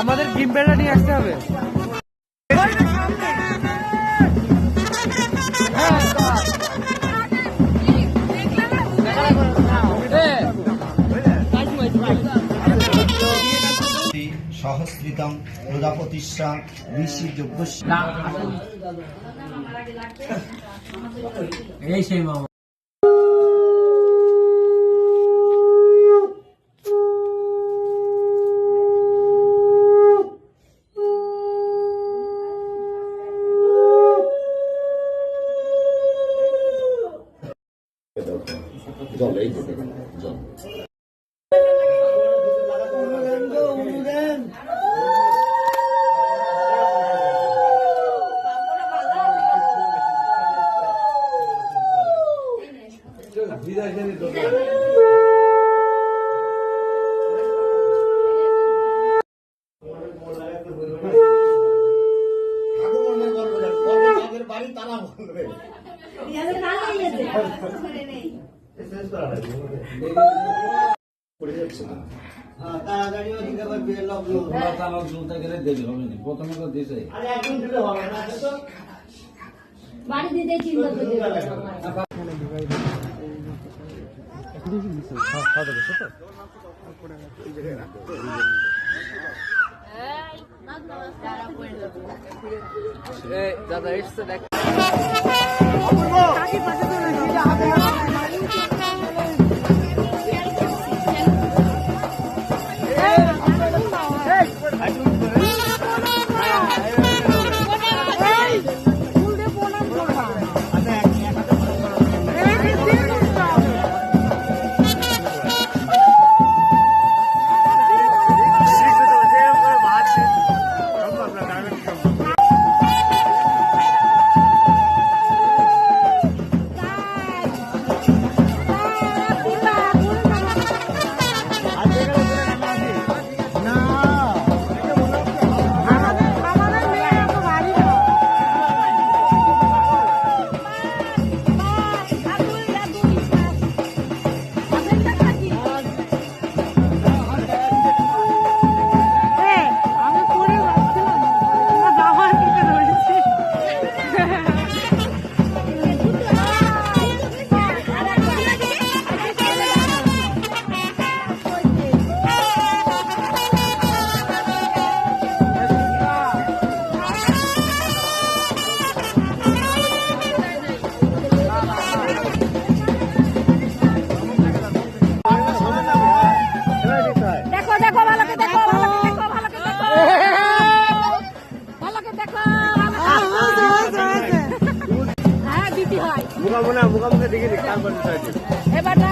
আমাদের গিম্বেলটা নিয়ে আসতে হবে। সহস্রিতং প্রজাপতিশ্রা ঋষি যজ্ঞস্য এই সেই মামা জল এই জল বাড়ি তারা বলবে বাড়ি দিতে দাদা এসছে দেখ মুখামুখি দেখে নি তারপর এবার না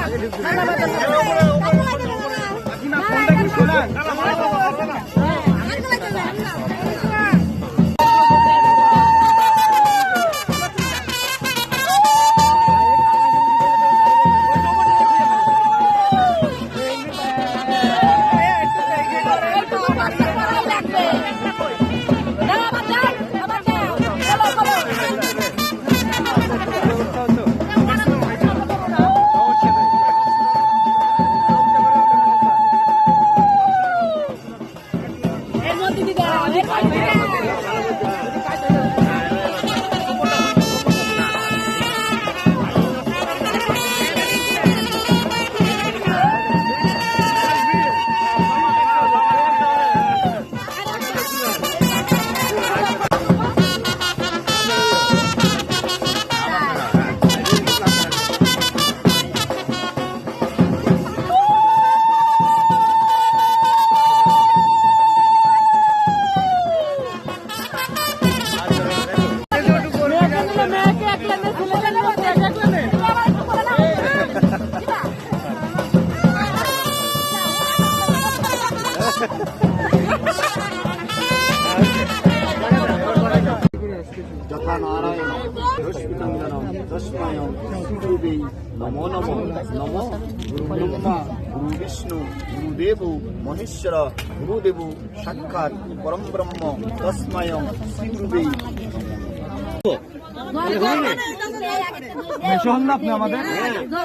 যথা নারায়ণ রশ্মিনন্দনম তস্ময় গুরুবে নমো নমো নমো গুরু ব্রহ্মা গুরু বিষ্ণু গুরুদেব মহেশ্বর গুরুদেব সাক্ষাৎ পরম ব্রহ্ম তস্ময় শ্রী গুরুবে মেশো হন না আপনি আমাদের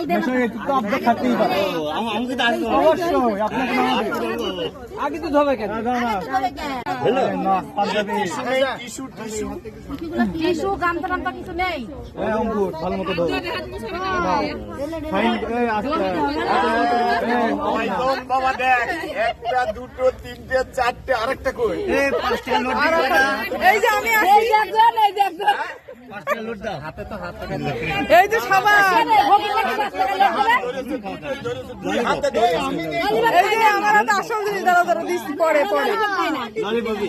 মেশো একটু তো আপনি খাতেই পারেন অবশ্যই আপনাকে আগে তো ধবে কেন না পাঞ্জাবি টিস্যু গামছা টামছা কিছু নেই। অঙ্কুর ভালো মতো ধরো ফাইন আস্তে একদম বাবা দেখ একটা দুটো তিনটে চারটে আরেকটা কই পাঁচটা নোট এই যে আমি আসি, এই দেখবেন, এই দেখবেন। পাঁচটা নোট দাও এই যে সবাই এই যে আমার হাতে আসল জিনিস দাঁড়া দাঁড়া দিচ্ছি পরে পরে নানি বাবি বলতে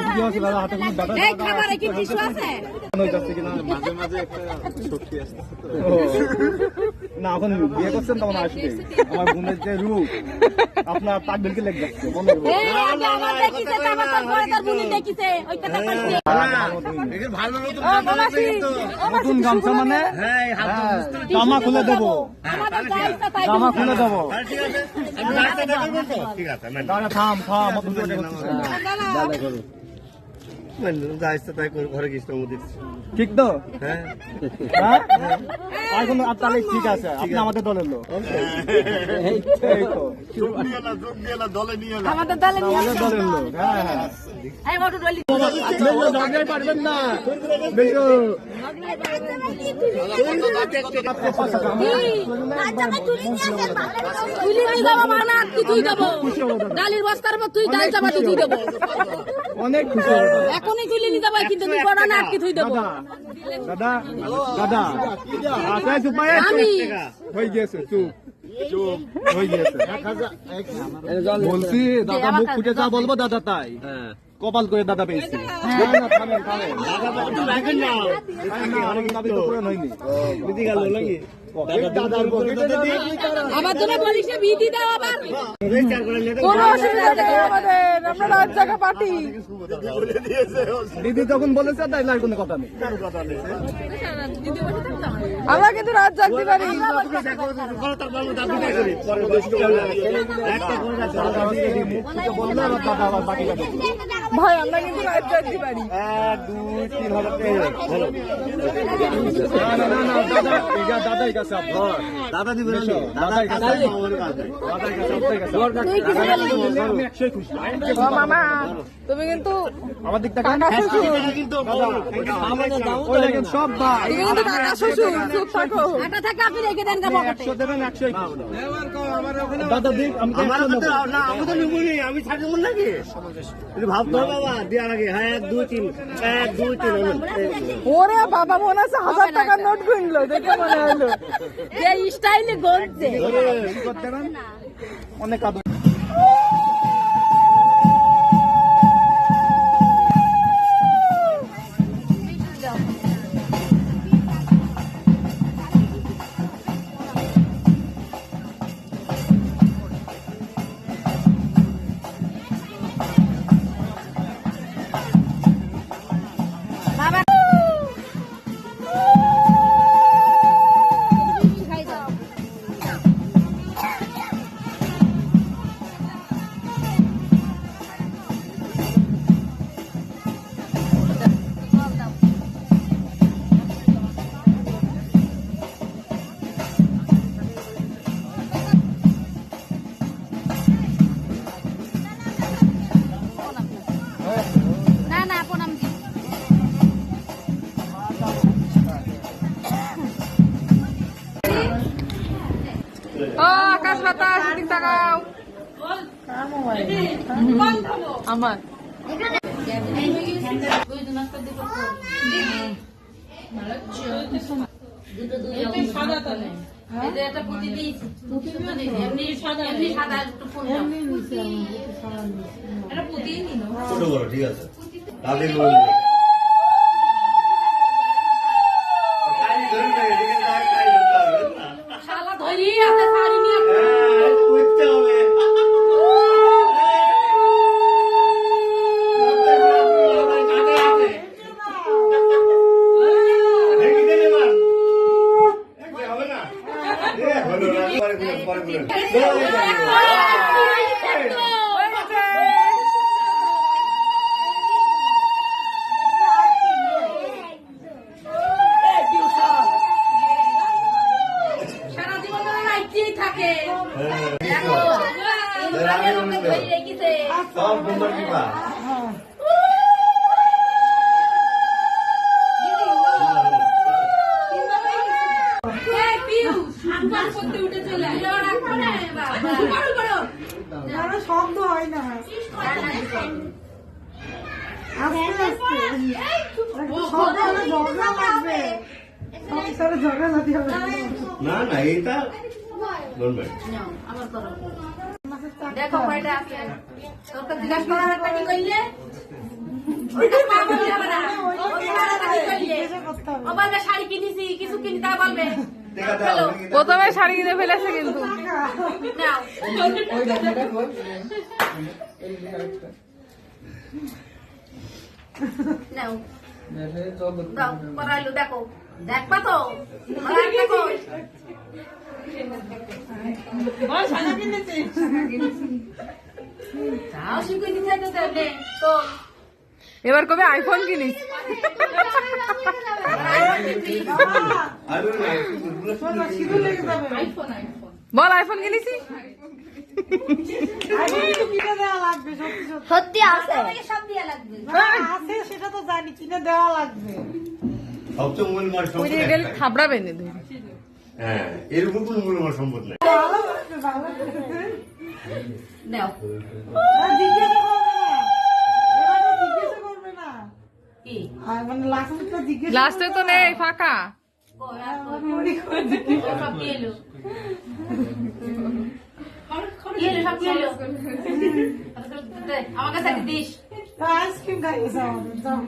কি আছে দাদা হাতে কোনো দাদা এই খাবারে কি টিস্যু আছে? হয়ে যাচ্ছে কিনা মাঝে মাঝে একটা শক্তি আসছে না এখন বিয়ে করছেন তখন আসবে আমার বোনের যে রূপ আপনার পাক বিলকে লেগে যাচ্ছে মনে করবো এই আগে আমার দেখিছে তারপর তারপরে তার বুনি দেখিছে ওই কথা করছে। ভালো ও মামাসি নতুন গামছা মানে জামা খুলে দেবো আমাদের যা ইচ্ছা তাই জামা খুলে দেবো ঠিক আছে দাঁড়া থাম থাম আমার দুটো তাই ঘরে গেছিল ঠিক তো হ্যাঁ এখন তাহলে ঠিক আছে আপনি আমাদের দলের লোক এই তো যোগ দিয়ে এলা, দলে নিয়ে এলা। আমাদের দলে নিয়ে আমাদের দলের লোক হ্যাঁ হ্যাঁ এই মোটর ডলি ঝগড়াই পারবেন না বেশো তুলি নিয়ে যাবো মানা কি তুই দেবো ডালির বস্তার পর তুই ডাল চাপাতি তুই দেবো অনেক খুশি হবো এখনই তুলি নিয়ে যাবো কিন্তু তুই বড় না কি তুই দেবো দাদা দাদা আচ্ছা চুপ আমি হয়ে গিয়েছে চুপ চুপ হয়ে গিয়েছে বলছি দাদা মুখ ফুটে যা বলবো দাদা তাই কপাল করে দাদা পেয়েছি আমার জন্য বলিস বিধি দাও আবার কোনো অসুবিধা নেই আমাদের আমরা রাত জায়গা পার্টি দিদি যখন বলেছে তাই আর কোনো কথা নেই আমরা কিন্তু রাত জাগতে পারি বললে আবার দাদা আবার বাকি কথা ভাই আমরা কিন্তু রাত জাগতে পারি 1 2 3 হাজার না না না দাদা এটা দাদাই কাছে আপনার দাদা দিবেন দাদাই কাছে দাদাই কাছে আপনার কাছে তুই কিছু বললি না। আমি 100 খুশি ও মামা তুমি কিন্তু আমার দিক থেকে কাকা শ্বশুর ওই দেখেন সব ভাই তুমি কিন্তু কাকা শ্বশুর চুপ থাকো আটা থাকে আপনি রেখে দেন গা পকেটে 100 দেবেন 100 দাদা দিক আমি আমার কাছে না আমি তো নিবই আমি ছাড়তে বল নাকি তুমি ভাবতে হবে বাবা দেওয়ার আগে হ্যাঁ 1 2 3 1 2 3 ওরে বাবা মনে আছে 1000 টাকার নোট গুনলো দেখে মনে হলো যে স্টাইলে গলছে করতে পারেন অনেক আদর বাবা না না প্রণাম জি ও আকাশ বাতাস দিক তাকাও আমার ছোট বড় ঠিক আছে তাদের শালা ধরি আছে শাড়ি নিয়ে করতে উঠে চলে আয়। রাখো না, বাবা। করো। আরো শব্দ হয় না আস্তে আস্তে শব্দ হলে ঝগড়া লাগবে সংসারে ঝগড়া লাগতে হবে না না এটা বলবে আবার করো। দেখো কয়টা আছে। তোকে জিজ্ঞাসা করার একটা কি করলে? ওইটা পাবো যাবে না। ওইটা কি করলে? ও বলবে শাড়ি কিনেছি, কিছু কিনি তা বলবে। হ্যালো। প্রথমে শাড়ি কিনে ফেলেছে কিন্তু নাও। ওই দেখো এটা কই? নাও। মেশে চল দাও, পরাইলো দেখো। দেখবা তো? পরাই দেখো। যাও শিখে দিতে তো দেবে। তো এবার কবে আইফোন কিনিস সিঁদুর লেগে যাবে বল আইফোন কিনিসি কিনে দেওয়া লাগবে সত্যি সত্যি সত্যি আছে। সব দিয়া লাগবে। আছে সেটা তো জানি কিনে দেওয়া লাগবে সবচেয়ে মূল্যবান ওই সম্পদ দিকে গেলে থাবড়াবে না ধরে হ্যাঁ এর উপর কোনো মূল্যবান সম্পদ নেই ভালো লাগবে ভালো লাগবে নাও। জিজ্ঞাসা করবে না এবারে জিজ্ঞাসা করবে না কি? আর মানে লাস্টে জিজ্ঞাসা লাস্টে তো নেই ফাঁকা ওরি করে দিই সব কি এলো? কি এলো? সব কি এলো? দে, আমার কাছে একটা দিস। আইসক্রিম খাইয়েছে আমাদের যাও।